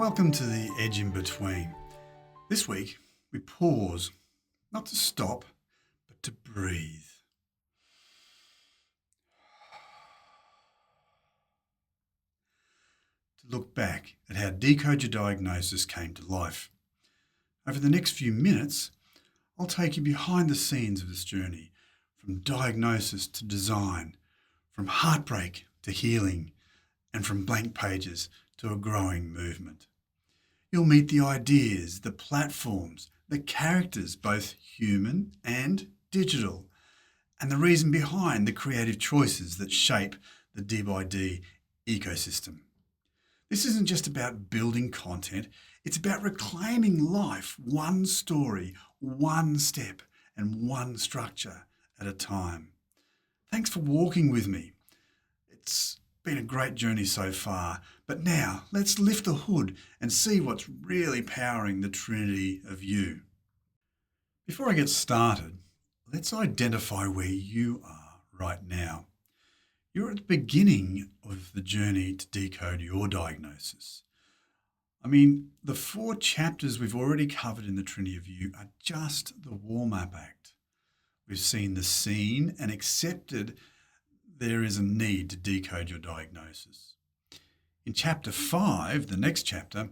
Welcome to the Edge in Between. This week, we pause, not to stop, but to breathe. To look back at how Decode Your Diagnosis came to life. Over the next few minutes, I'll take you behind the scenes of this journey, from diagnosis to design, from heartbreak to healing, and from blank pages to a growing movement. You'll meet the ideas, the platforms, the characters, both human and digital, and the reason behind the creative choices that shape the D by D ecosystem. This isn't just about building content, it's about reclaiming life one story, one step, and one structure at a time. Thanks for walking with me. It's been a great journey so far, but now let's lift the hood and see what's really powering the Trinity of You. Before I get started, let's identify where you are right now. You're at the beginning of the journey to decode your diagnosis. The 4 chapters we've already covered in the Trinity of You are just the warm-up act. We've seen the scene and accepted there is a need to decode your diagnosis. In chapter 5, the next chapter,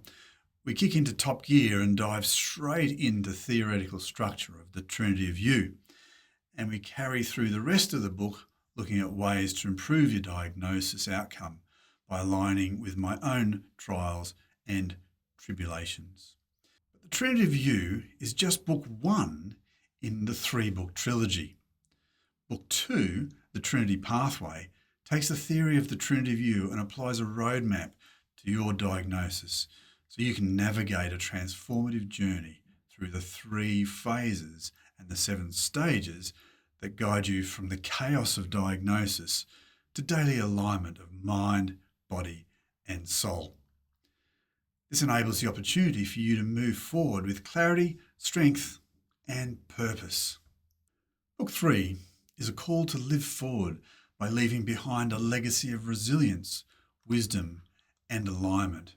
we kick into top gear and dive straight into theoretical structure of the Trinity of You. And we carry through the rest of the book looking at ways to improve your diagnosis outcome by aligning with my own trials and tribulations. But the Trinity of You is just book 1 in the 3-book trilogy. Book 2, the Trinity Pathway, takes the theory of the Trinity of You and applies a roadmap to your diagnosis so you can navigate a transformative journey through the 3 phases and the 7 stages that guide you from the chaos of diagnosis to daily alignment of mind, body, and soul. This enables the opportunity for you to move forward with clarity, strength, and purpose. Book 3 is a call to live forward by leaving behind a legacy of resilience, wisdom, and alignment,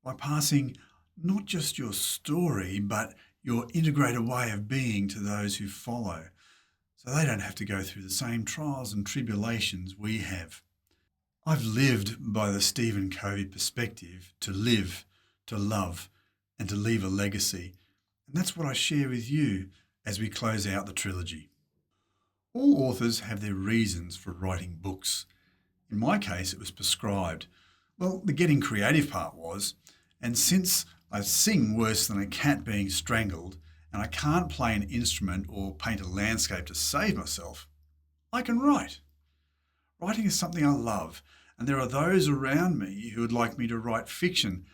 by passing not just your story, but your integrated way of being to those who follow, so they don't have to go through the same trials and tribulations we have. I've lived by the Stephen Covey perspective to live, to love, and to leave a legacy, and that's what I share with you as we close out the trilogy. All authors have their reasons for writing books. In my case, it was prescribed. Well, the getting creative part was, and since I sing worse than a cat being strangled, and I can't play an instrument or paint a landscape to save myself, I can write. Writing is something I love, and there are those around me who would like me to write fiction.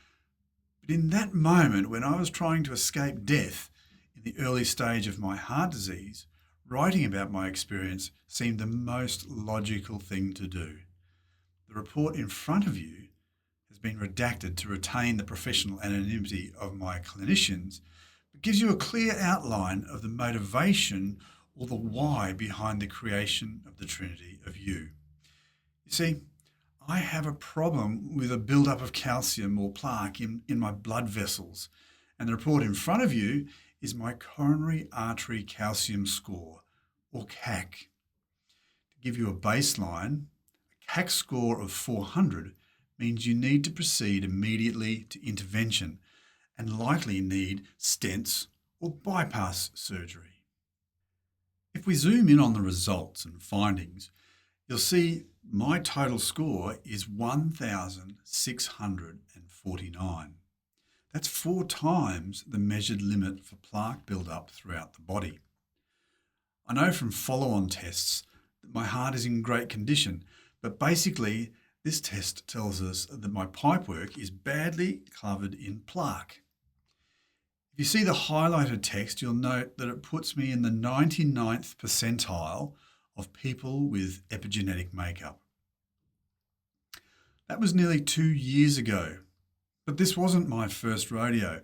But in that moment when I was trying to escape death in the early stage of my heart disease, writing about my experience seemed the most logical thing to do. The report in front of you has been redacted to retain the professional anonymity of my clinicians, but gives you a clear outline of the motivation or the why behind the creation of the Trinity of You. You see, I have a problem with a build-up of calcium or plaque in my blood vessels, and the report in front of you is my coronary artery calcium score, or CAC. To give you a baseline, a CAC score of 400 means you need to proceed immediately to intervention and likely need stents or bypass surgery. If we zoom in on the results and findings, you'll see my total score is 1,649. That's 4 times the measured limit for plaque build-up throughout the body. I know from follow-on tests that my heart is in great condition, but basically this test tells us that my pipework is badly covered in plaque. If you see the highlighted text, you'll note that it puts me in the 99th percentile of people with epigenetic makeup. That was nearly 2 years ago. But this wasn't my first rodeo.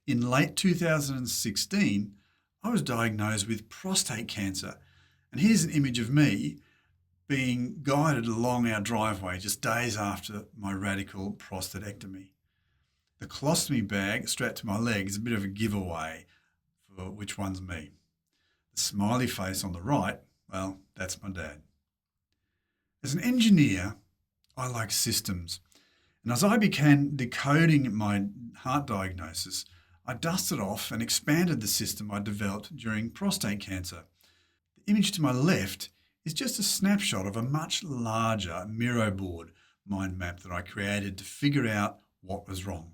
In late 2016, I was diagnosed with prostate cancer. And here's an image of me being guided along our driveway just days after my radical prostatectomy. The colostomy bag strapped to my leg is a bit of a giveaway for which one's me. The smiley face on the right, well, that's my dad. As an engineer, I like systems. And as I began decoding my heart diagnosis, I dusted off and expanded the system I developed during prostate cancer. The image to my left is just a snapshot of a much larger Miro board mind map that I created to figure out what was wrong,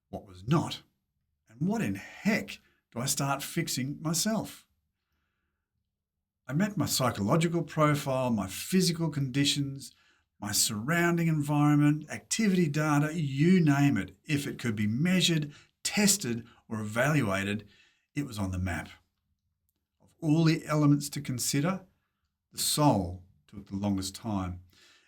what was not, and what in heck do I start fixing myself. I mapped my psychological profile, my physical conditions, my surrounding environment, activity data, you name it. If it could be measured, tested, or evaluated, it was on the map. Of all the elements to consider, the soul took the longest time.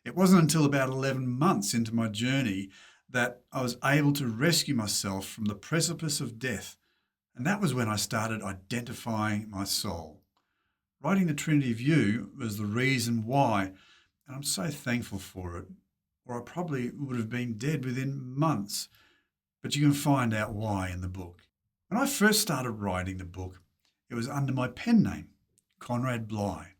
It wasn't until about 11 months into my journey that I was able to rescue myself from the precipice of death. And that was when I started identifying my soul. Writing the Trinity of You was the reason why, and I'm so thankful for it, or I probably would have been dead within months. But you can find out why in the book. When I first started writing the book, it was under my pen name, Conrad Bly.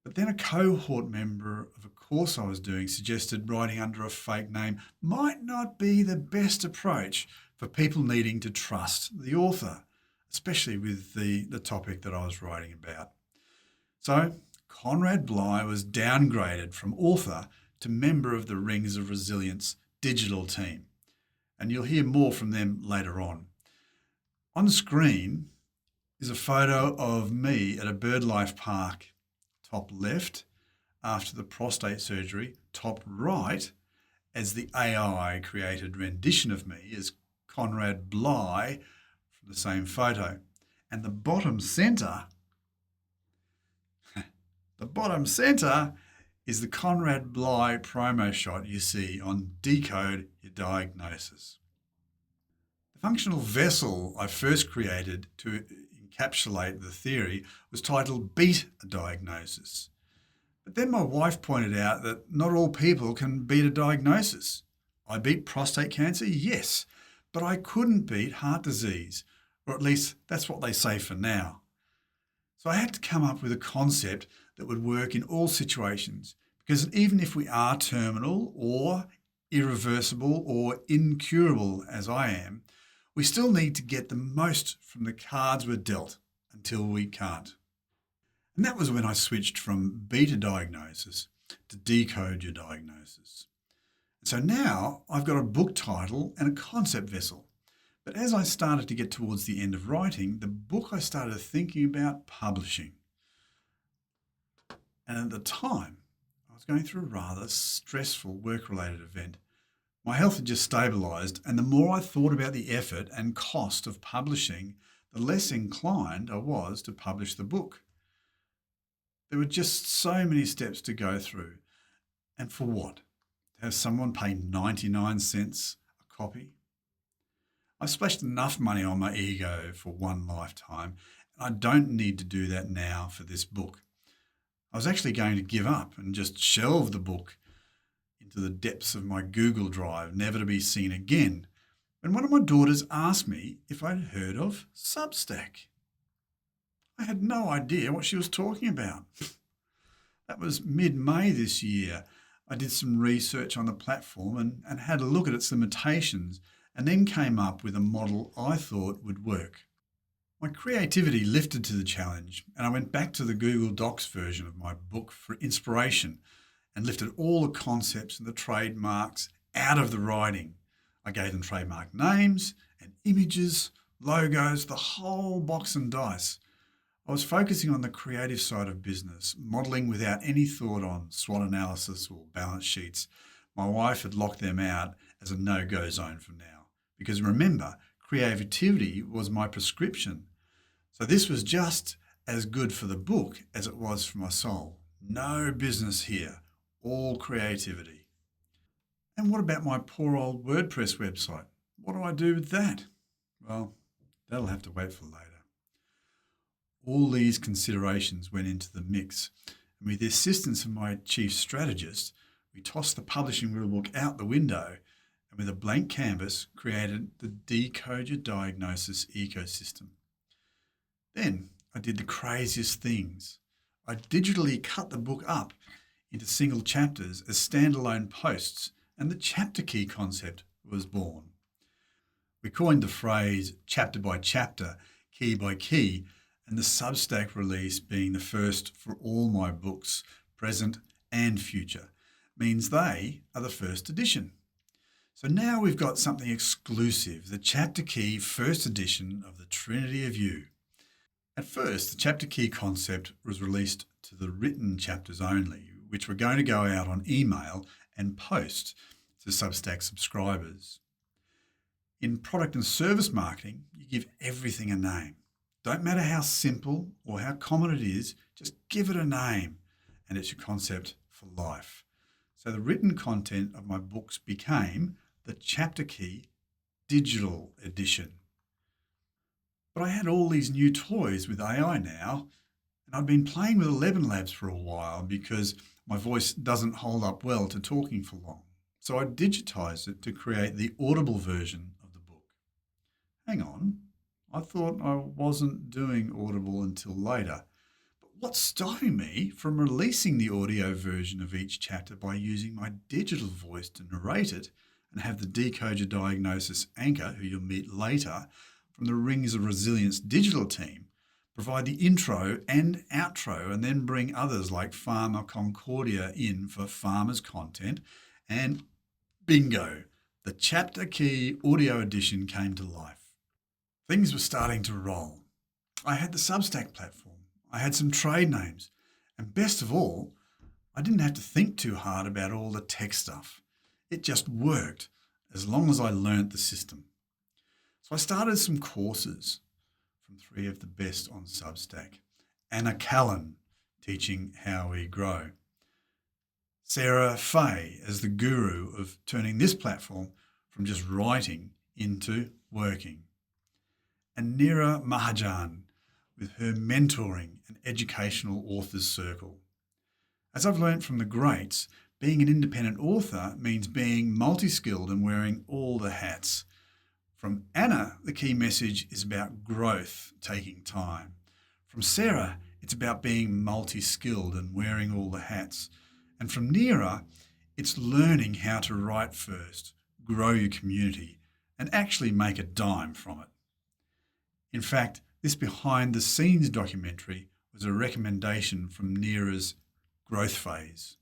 But then a cohort member of a course I was doing suggested writing under a fake name might not be the best approach for people needing to trust the author, especially with the topic that I was writing about. So Conrad Bly was downgraded from author to member of the Rings of Resilience digital team. And you'll hear more from them later on. On screen is a photo of me at a BirdLife park, top left, after the prostate surgery, top right, as the AI created rendition of me as Conrad Bly from the same photo. And the bottom centre is the Conrad Bly promo shot you see on Decode Your Diagnosis. The functional vessel I first created to encapsulate the theory was titled Beat a Diagnosis. But then my wife pointed out that not all people can beat a diagnosis. I beat prostate cancer, yes, but I couldn't beat heart disease, or at least that's what they say for now. So I had to come up with a concept that would work in all situations, because even if we are terminal or irreversible or incurable as I am, we still need to get the most from the cards we're dealt until we can't. And that was when I switched from beta diagnosis to decode your diagnosis. So now I've got a book title and a concept vessel. But as I started to get towards the end of writing the book, I started thinking about publishing. And at the time, I was going through a rather stressful work-related event. My health had just stabilised, and the more I thought about the effort and cost of publishing, the less inclined I was to publish the book. There were just so many steps to go through. And for what? To have someone pay 99 cents a copy? I splashed enough money on my ego for one lifetime, and I don't need to do that now for this book. I was actually going to give up and just shelve the book into the depths of my Google Drive, never to be seen again, when one of my daughters asked me if I'd heard of Substack. I had no idea what she was talking about. That was mid-May this year. I did some research on the platform and had a look at its limitations, and then came up with a model I thought would work. My creativity lifted to the challenge, and I went back to the Google Docs version of my book for inspiration and lifted all the concepts and the trademarks out of the writing. I gave them trademark names and images, logos, the whole box and dice. I was focusing on the creative side of business, modelling without any thought on SWOT analysis or balance sheets. My wife had locked them out as a no-go zone for now. Because remember, creativity was my prescription. So this was just as good for the book as it was for my soul. No business here, all creativity. And what about my poor old WordPress website? What do I do with that? Well, that'll have to wait for later. All these considerations went into the mix, and with the assistance of my chief strategist, we tossed the publishing rule book out the window and with a blank canvas created the Decode Your Diagnosis ecosystem. Then I did the craziest things. I digitally cut the book up into single chapters as standalone posts, and the chapter key concept was born. We coined the phrase chapter by chapter, key by key, and the Substack release being the first for all my books, present and future, means they are the first edition. So now we've got something exclusive, the chapter key first edition of the Trinity of You. At first, the chapter key concept was released to the written chapters only, which were going to go out on email and post to Substack subscribers. In product and service marketing, you give everything a name. Don't matter how simple or how common it is, just give it a name and it's your concept for life. So the written content of my books became the chapter key digital edition. But I had all these new toys with AI now, and I'd been playing with 11 Labs for a while because my voice doesn't hold up well to talking for long. So I digitized it to create the audible version of the book. Hang on, I thought I wasn't doing audible until later. But what's stopping me from releasing the audio version of each chapter by using my digital voice to narrate it and have the Decode Your Diagnosis anchor, who you'll meet later, from the Rings of Resilience digital team, provide the intro and outro, and then bring others like Pharma Concordia in for farmers content, and bingo, the chapter key audio edition came to life. Things were starting to roll. I had the Substack platform, I had some trade names, and best of all, I didn't have to think too hard about all the tech stuff. It just worked as long as I learnt the system. So I started some courses from three of the best on Substack. Anna Callan, teaching how we grow. Sarah Fay as the guru of turning this platform from just writing into working. And Neera Mahajan with her mentoring and educational authors circle. As I've learnt from the greats, being an independent author means being multi-skilled and wearing all the hats. From Anna, the key message is about growth taking time. From Sarah, it's about being multi-skilled and wearing all the hats. And from Neera, it's learning how to write first, grow your community, and actually make a dime from it. In fact, this behind-the-scenes documentary was a recommendation from Neera's growth phase.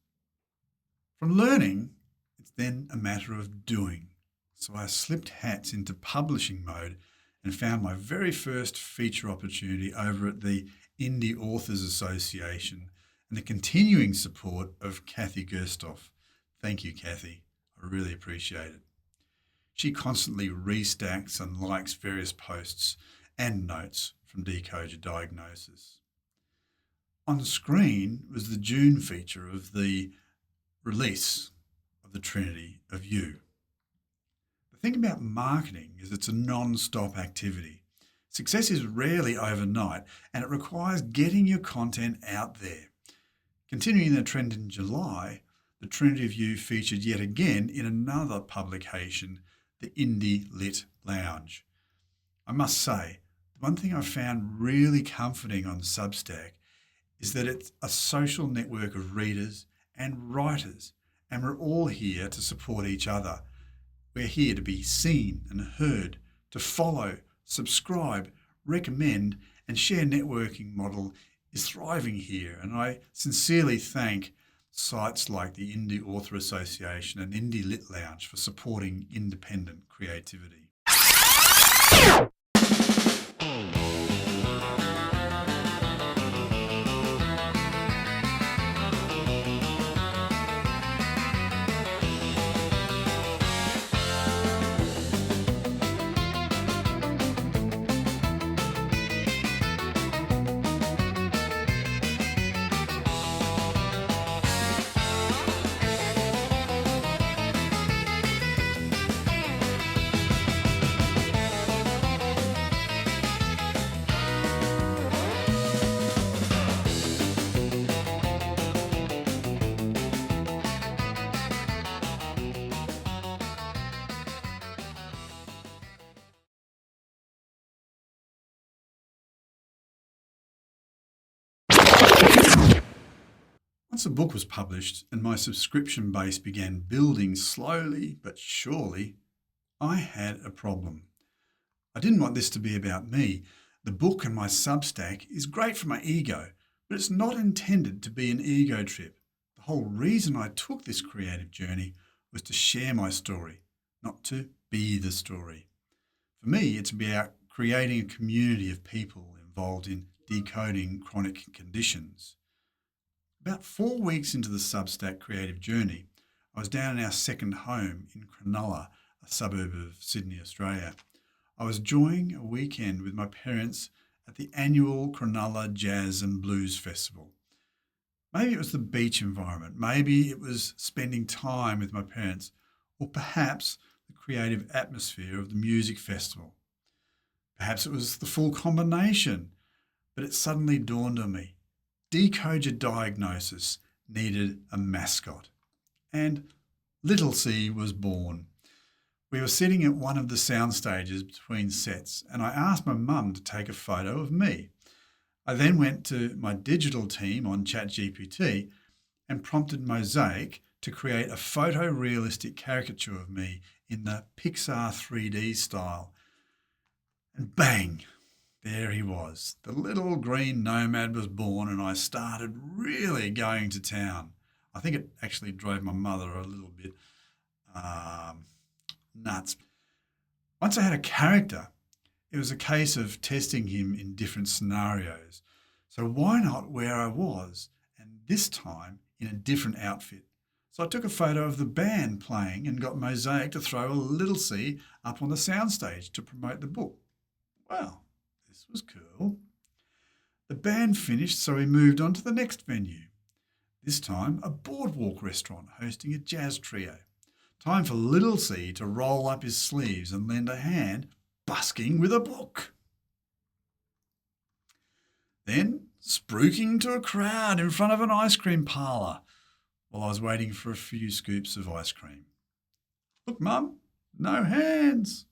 From learning, it's then a matter of doing. So I slipped hats into publishing mode and found my very first feature opportunity over at the Indie Authors Association and the continuing support of Kathy Gerstoff. Thank you, Kathy. I really appreciate it. She constantly restacks and likes various posts and notes from Decode Your Diagnosis. On screen was the June feature of the release of the Trinity of You. The thing about marketing is it's a non-stop activity. Success is rarely overnight, and it requires getting your content out there. Continuing the trend in July, the Trinity of You featured yet again in another publication, the Indie Lit Lounge. I must say, the one thing I found really comforting on Substack is that it's a social network of readers and writers, and we're all here to support each other. We're here to be seen and heard, to follow, subscribe, recommend, and share networking model is thriving here. And I sincerely thank sites like the Indie Author Association and Indie Lit Lounge for supporting independent creativity. Once the book was published and my subscription base began building slowly but surely, I had a problem. I didn't want this to be about me. The book and my Substack is great for my ego, but it's not intended to be an ego trip. The whole reason I took this creative journey was to share my story, not to be the story. For me, it's about creating a community of people involved in decoding chronic conditions. About 4 weeks into the Substack creative journey, I was down in our second home in Cronulla, a suburb of Sydney, Australia. I was enjoying a weekend with my parents at the annual Cronulla Jazz and Blues Festival. Maybe it was the beach environment, maybe it was spending time with my parents, or perhaps the creative atmosphere of the music festival. Perhaps it was the full combination, but it suddenly dawned on me. Decode Your Diagnosis needed a mascot. And Little C was born. We were sitting at one of the sound stages between sets, and I asked my mum to take a photo of me. I then went to my digital team on ChatGPT and prompted Mosaic to create a photorealistic caricature of me in the Pixar 3D style. And bang! There he was. The little green nomad was born, and I started really going to town. I think it actually drove my mother a little bit nuts. Once I had a character, it was a case of testing him in different scenarios. So why not where I was, and this time in a different outfit? So I took a photo of the band playing and got Mosaic to throw a little C up on the soundstage to promote the book. Well, this was cool. The band finished, so we moved on to the next venue. This time, a boardwalk restaurant hosting a jazz trio. Time for Little C to roll up his sleeves and lend a hand, busking with a book. Then, spruiking to a crowd in front of an ice cream parlour while I was waiting for a few scoops of ice cream. Look, Mum, no hands.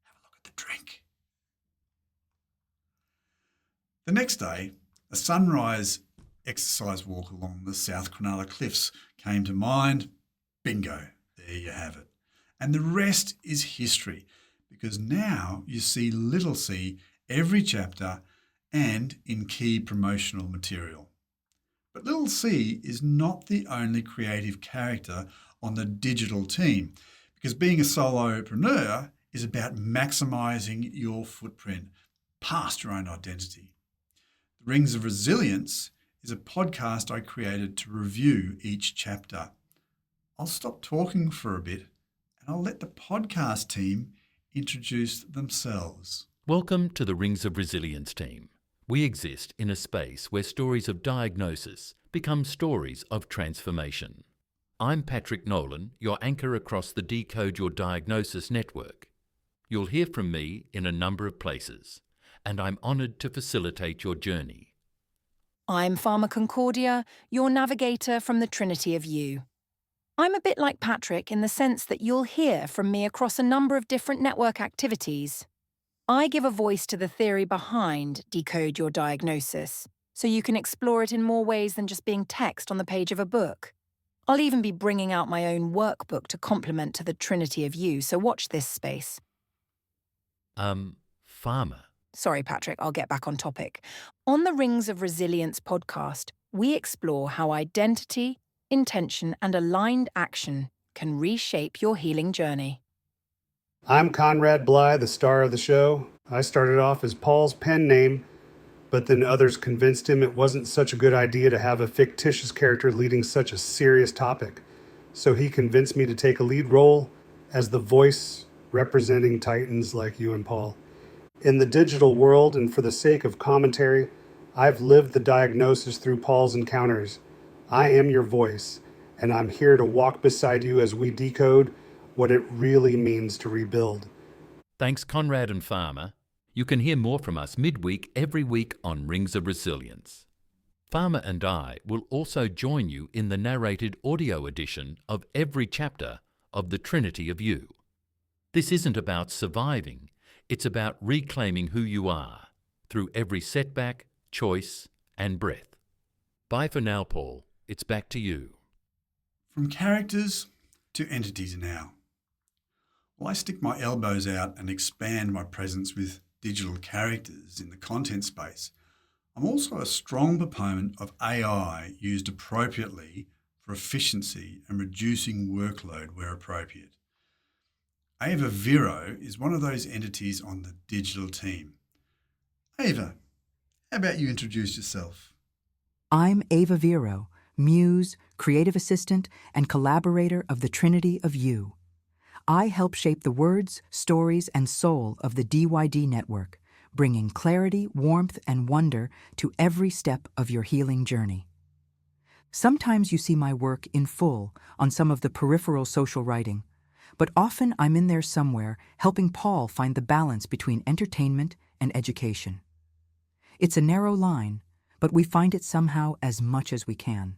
Have a look at the drink. The next day, a sunrise exercise walk along the South Cronulla cliffs came to mind. Bingo, there you have it. And the rest is history, because now you see Little C every chapter and in key promotional material. But Little C is not the only creative character on the digital team, because being a solopreneur is about maximising your footprint past your own identity. The Rings of Resilience is a podcast I created to review each chapter. I'll stop talking for a bit and I'll let the podcast team introduce themselves. Welcome to the Rings of Resilience team. We exist in a space where stories of diagnosis become stories of transformation. I'm Patrick Nolan, your anchor across the Decode Your Diagnosis network. You'll hear from me in a number of places, and I'm honoured to facilitate your journey. I'm Farmer Concordia, your navigator from the Trinity of You. I'm a bit like Patrick in the sense that you'll hear from me across a number of different network activities. I give a voice to the theory behind Decode Your Diagnosis, so you can explore it in more ways than just being text on the page of a book. I'll even be bringing out my own workbook to complement to the Trinity of You, so watch this space. Farmer. Sorry, Patrick, I'll get back on topic. On the Rings of Resilience podcast, we explore how identity, intention, and aligned action can reshape your healing journey. I'm Conrad Bly, the star of the show. I started off as Paul's pen name, but then others convinced him it wasn't such a good idea to have a fictitious character leading such a serious topic. So he convinced me to take a lead role as the voice representing titans like you and Paul. In the digital world, and for the sake of commentary, I've lived the diagnosis through Paul's encounters. I am your voice, and I'm here to walk beside you as we decode what it really means to rebuild. Thanks, Conrad and Farmer. You can hear more from us midweek every week on Rings of Resilience. Farmer and I will also join you in the narrated audio edition of every chapter of the Trinity of You. This isn't about surviving, it's about reclaiming who you are through every setback, choice, and breath. Bye for now, Paul. it's back to you. From characters to entities now. While I stick my elbows out and expand my presence with digital characters in the content space, I'm also a strong proponent of AI used appropriately for efficiency and reducing workload where appropriate. Ava Vero is one of those entities on the digital team. Ava, how about you introduce yourself? I'm Ava Vero, muse, creative assistant, and collaborator of the Trinity of You. I help shape the words, stories, and soul of the DYD network, bringing clarity, warmth, and wonder to every step of your healing journey. Sometimes you see my work in full on some of the peripheral social writing, but often I'm in there somewhere helping Paul find the balance between entertainment and education. It's a narrow line, but we find it somehow as much as we can.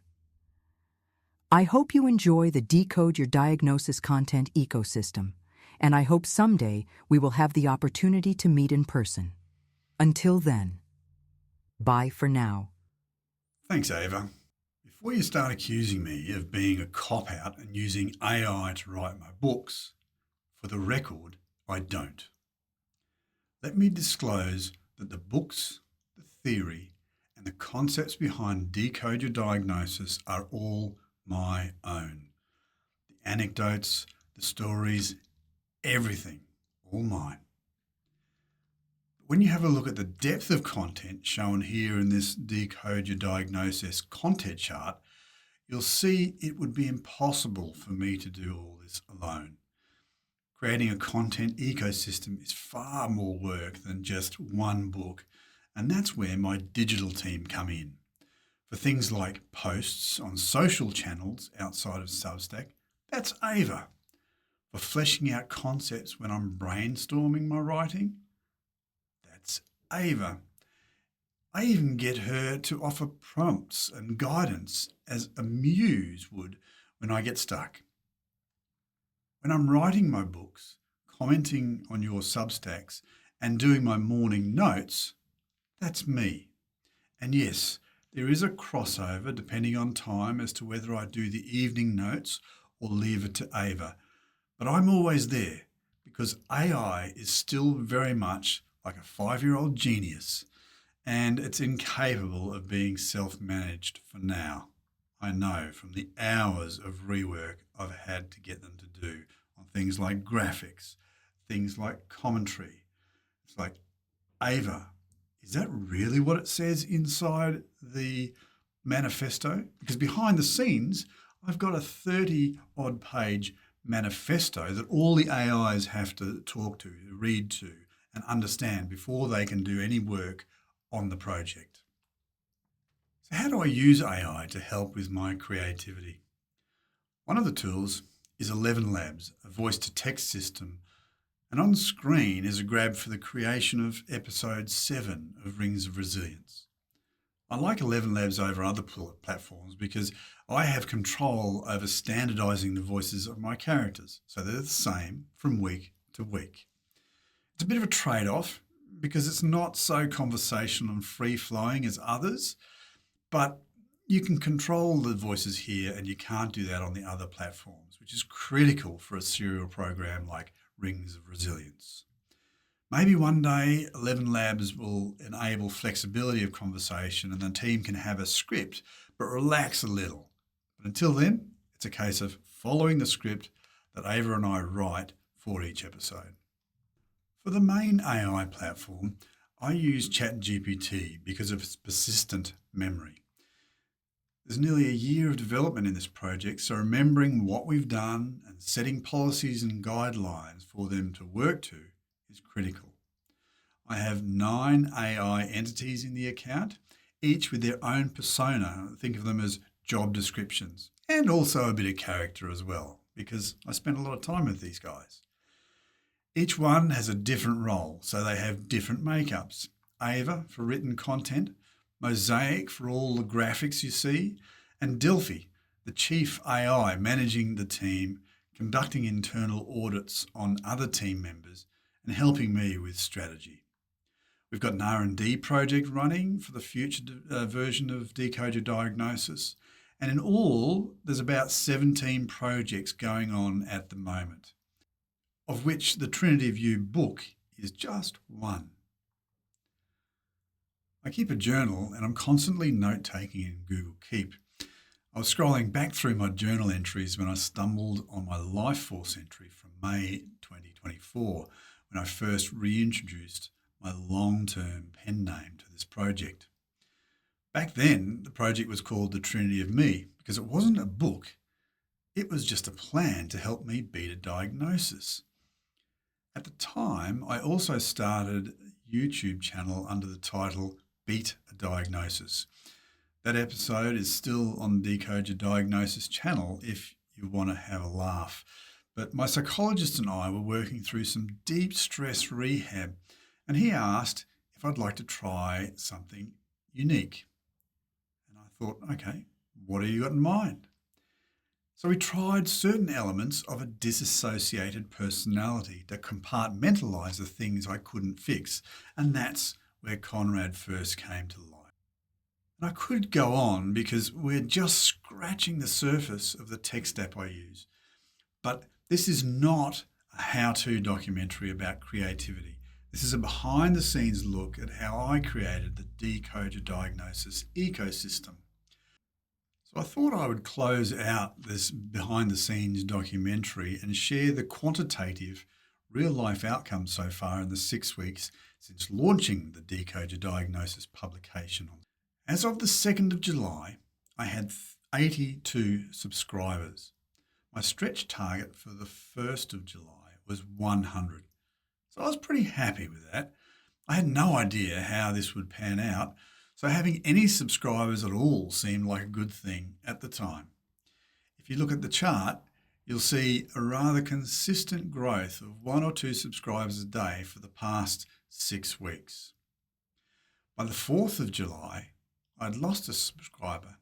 I hope you enjoy the Decode Your Diagnosis content ecosystem, and I hope someday we will have the opportunity to meet in person. Until then, bye for now. Thanks, Ava. Before you start accusing me of being a cop-out and using AI to write my books, for the record, I don't. Let me disclose that the books, the theory, and the concepts behind Decode Your Diagnosis are all my own. The anecdotes, the stories, everything, all mine. When you have a look at the depth of content shown here in this Decode Your Diagnosis content chart, you'll see it would be impossible for me to do all this alone. Creating a content ecosystem is far more work than just one book, and that's where my digital team come in. For things like posts on social channels outside of Substack, that's Ava. For fleshing out concepts when I'm brainstorming my writing, that's Ava. I even get her to offer prompts and guidance as a muse would when I get stuck. When I'm writing my books, commenting on your Substacks, and doing my morning notes, that's me. And yes, there is a crossover depending on time as to whether I do the evening notes or leave it to Ava. But I'm always there because AI is still very much like a 5-year-old genius, and it's incapable of being self-managed for now. I know from the hours of rework I've had to get them to do on things like graphics, things like commentary. It's like, Ava, is that really what it says inside the manifesto? Because behind the scenes, I've got a 30-odd page manifesto that all the AIs have to talk to, read to, and understand before they can do any work on the project. So how do I use AI to help with my creativity? One of the tools is 11 Labs, a voice-to-text system, and on screen is a grab for the creation of episode 7 of Rings of Resilience. I like 11 Labs over other platforms because I have control over standardising the voices of my characters, so they're the same from week to week. It's a bit of a trade-off because it's not so conversational and free-flowing as others, but you can control the voices here and you can't do that on the other platforms, which is critical for a serial program like Rings of Resilience. Maybe one day 11 Labs will enable flexibility of conversation and the team can have a script but relax a little. But until then, it's a case of following the script that Ava and I write for each episode. For the main AI platform, I use ChatGPT because of its persistent memory. There's nearly a year of development in this project, so remembering what we've done and setting policies and guidelines for them to work to is critical. I have 9 AI entities in the account, each with their own persona. Think of them as job descriptions, and also a bit of character as well, because I spend a lot of time with these guys. Each one has a different role, so they have different makeups. Ava for written content, Mosaic for all the graphics you see, and Delphi, the chief AI managing the team, conducting internal audits on other team members, and helping me with strategy. We've got an R&D project running for the future version of Decode Your Diagnosis, And in all, there's about 17 projects going on at the moment, of which the Trinity of You book is just one. I keep a journal and I'm constantly note-taking in Google Keep. I was scrolling back through my journal entries when I stumbled on my Life Force entry from May 2024, when I first reintroduced my long-term pen name to this project. Back then, the project was called the Trinity of Me because it wasn't a book, it was just a plan to help me beat a diagnosis. At the time, I also started a YouTube channel under the title Beat a Diagnosis. That episode is still on the Decode Your Diagnosis channel if you want to have a laugh. But my psychologist and I were working through some deep stress rehab, and he asked if I'd like to try something unique. And I thought, okay, what have you got in mind? So we tried certain elements of a disassociated personality to compartmentalise the things I couldn't fix, and that's where Conrad first came to light. And I could go on because we're just scratching the surface of the text app I use. But this is not a how-to documentary about creativity. This is a behind-the-scenes look at how I created the Decode Your Diagnosis ecosystem. So I thought I would close out this behind-the-scenes documentary and share the quantitative real-life outcomes so far in the 6 weeks since launching the Decode Your Diagnosis publication. As of the 2nd of July, I had 82 subscribers. My stretch target for the 1st of July was 100. So I was pretty happy with that. I had no idea how this would pan out, so having any subscribers at all seemed like a good thing at the time. If you look at the chart, you'll see a rather consistent growth of 1 or 2 subscribers a day for the past 6 weeks. By the 4th of July, I'd lost a subscriber.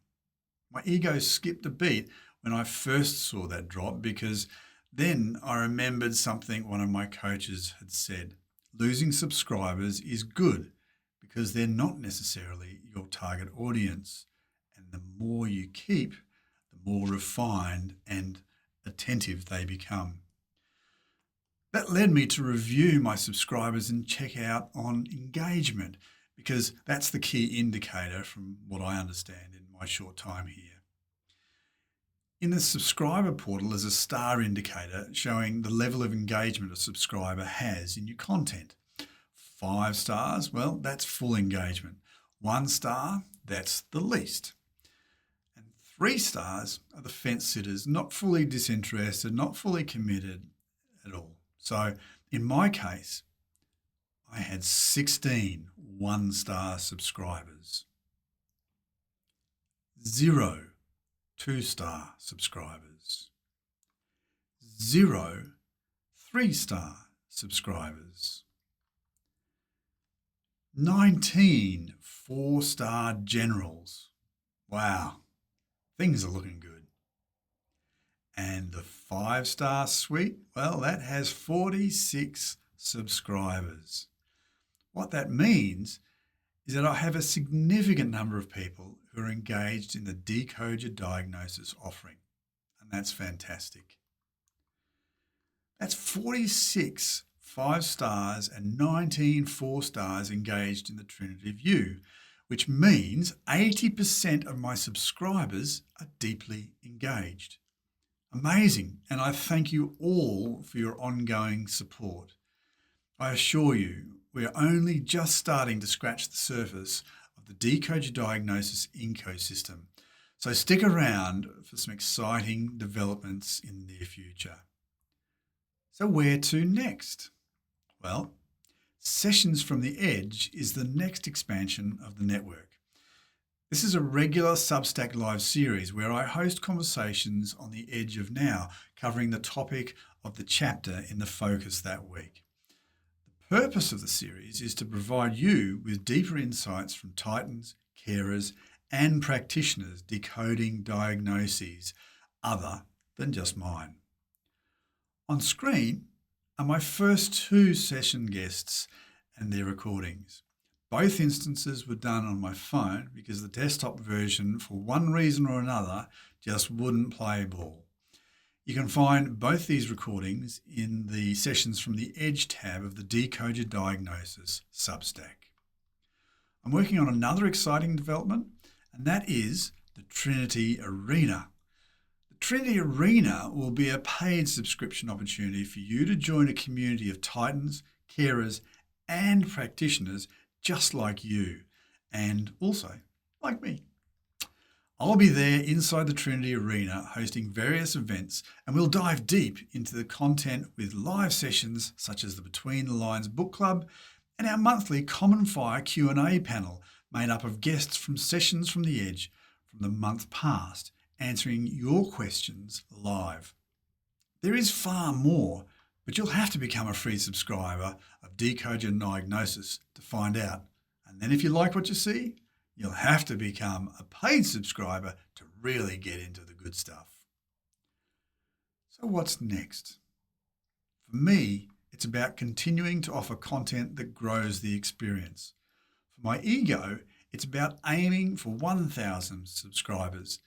My ego skipped a beat when I first saw that drop because then I remembered something one of my coaches had said. Losing subscribers is good because they're not necessarily your target audience. And the more you keep, the more refined and attentive they become. That led me to review my subscribers and check out on engagement, because that's the key indicator from what I understand in my short time here. In the subscriber portal is a star indicator showing the level of engagement a subscriber has in your content. 5 stars, well, that's full engagement. 1 star, that's the least. And 3 stars are the fence sitters, not fully disinterested, not fully committed at all. So in my case, I had 16 1-star subscribers, 0 2-star subscribers, 0 3-star subscribers, 19 4-star generals. Wow, things are looking good. And the 5-star suite, well, that has 46 subscribers. What that means is that I have a significant number of people who are engaged in the Decode Your Diagnosis offering, and that's fantastic. That's 46 5 stars and 19 4 stars engaged in the Trinity of You, which means 80% of my subscribers are deeply engaged. Amazing, and I thank you all for your ongoing support. I assure you, we are only just starting to scratch the surface of the Decode Your Diagnosis ecosystem, so stick around for some exciting developments in the near future. So where to next? Well, Sessions from the Edge is the next expansion of the network. This is a regular Substack Live series where I host conversations on the edge of now, covering the topic of the chapter in the focus that week. The purpose of the series is to provide you with deeper insights from titans, carers, and practitioners decoding diagnoses other than just mine. On screen are my first 2 session guests and their recordings. Both instances were done on my phone because the desktop version, for one reason or another, just wouldn't play ball. You can find both these recordings in the Sessions from the Edge tab of the Decode Your Diagnosis Substack. I'm working on another exciting development, and that is the Trinity Arena. The Trinity Arena will be a paid subscription opportunity for you to join a community of titans, carers, and practitioners just like you, and also like me. I'll be there inside the Trinity Arena hosting various events, and we'll dive deep into the content with live sessions such as the Between the Lines Book Club and our monthly Common Fire Q&A panel made up of guests from Sessions from the Edge from the month past, answering your questions live. There is far more, but you'll have to become a free subscriber of Decode Your Diagnosis to find out. And then if you like what you see, you'll have to become a paid subscriber to really get into the good stuff. So what's next? For me, it's about continuing to offer content that grows the experience. For my ego, it's about aiming for 1,000 subscribers.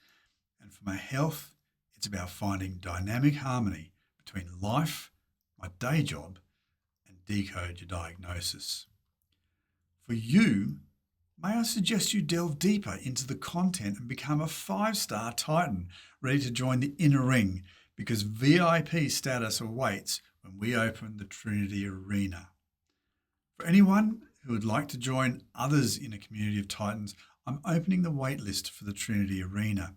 And for my health, it's about finding dynamic harmony between life, my day job, and Decode Your Diagnosis. For you, may I suggest you delve deeper into the content and become a 5-star Titan ready to join the inner ring, because VIP status awaits when we open the Trinity Arena. For anyone who would like to join others in a community of Titans, I'm opening the waitlist for the Trinity Arena.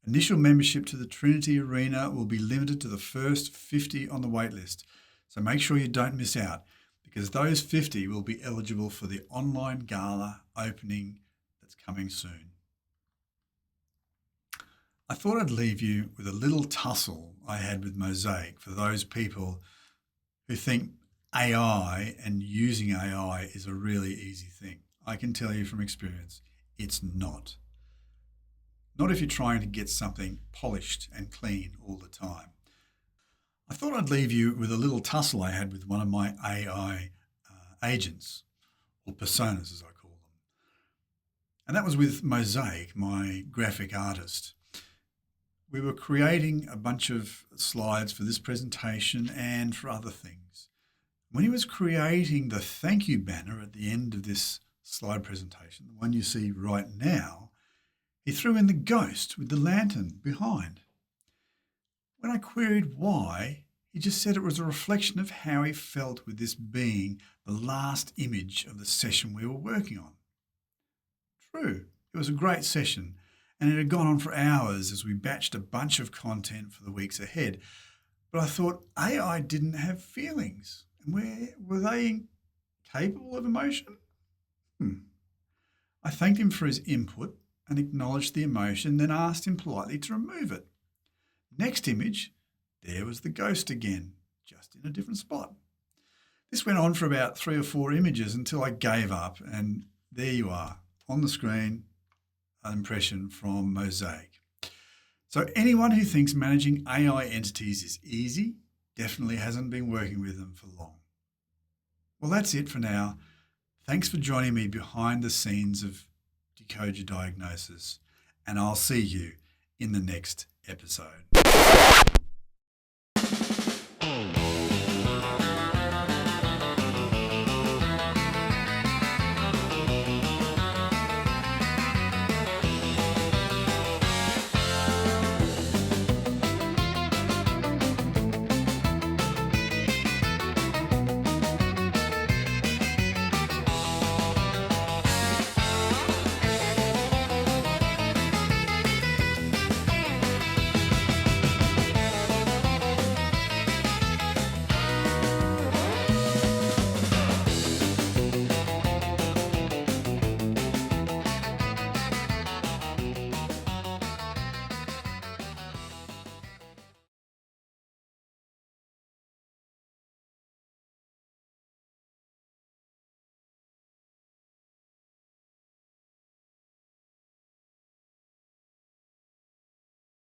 Initial membership to the Trinity Arena will be limited to the first 50 on the waitlist, so make sure you don't miss out, because those 50 will be eligible for the online gala opening that's coming soon. I thought I'd leave you with a little tussle I had with Mosaic for those people who think AI and using AI is a really easy thing. I can tell you from experience, it's not. Not if you're trying to get something polished and clean all the time. I thought I'd leave you with a little tussle I had with one of my AI agents, or personas as I call them. And that was with Mosaic, my graphic artist. We were creating a bunch of slides for this presentation and for other things. When he was creating the thank you banner at the end of this slide presentation, the one you see right now, he threw in the ghost with the lantern behind. When I queried why, he just said it was a reflection of how he felt with this being the last image of the session we were working on. True, it was a great session, and it had gone on for hours as we batched a bunch of content for the weeks ahead. But I thought AI didn't have feelings, and were they capable of emotion? I thanked him for his input and acknowledged the emotion, then asked him politely to remove it. Next image, there was the ghost again, just in a different spot. This went on for about 3 or 4 images until I gave up, and there you are, on the screen, an impression from Mosaic. So anyone who thinks managing AI entities is easy definitely hasn't been working with them for long. Well, that's it for now. Thanks for joining me behind the scenes of Decode Your Diagnosis, and I'll see you in the next episode.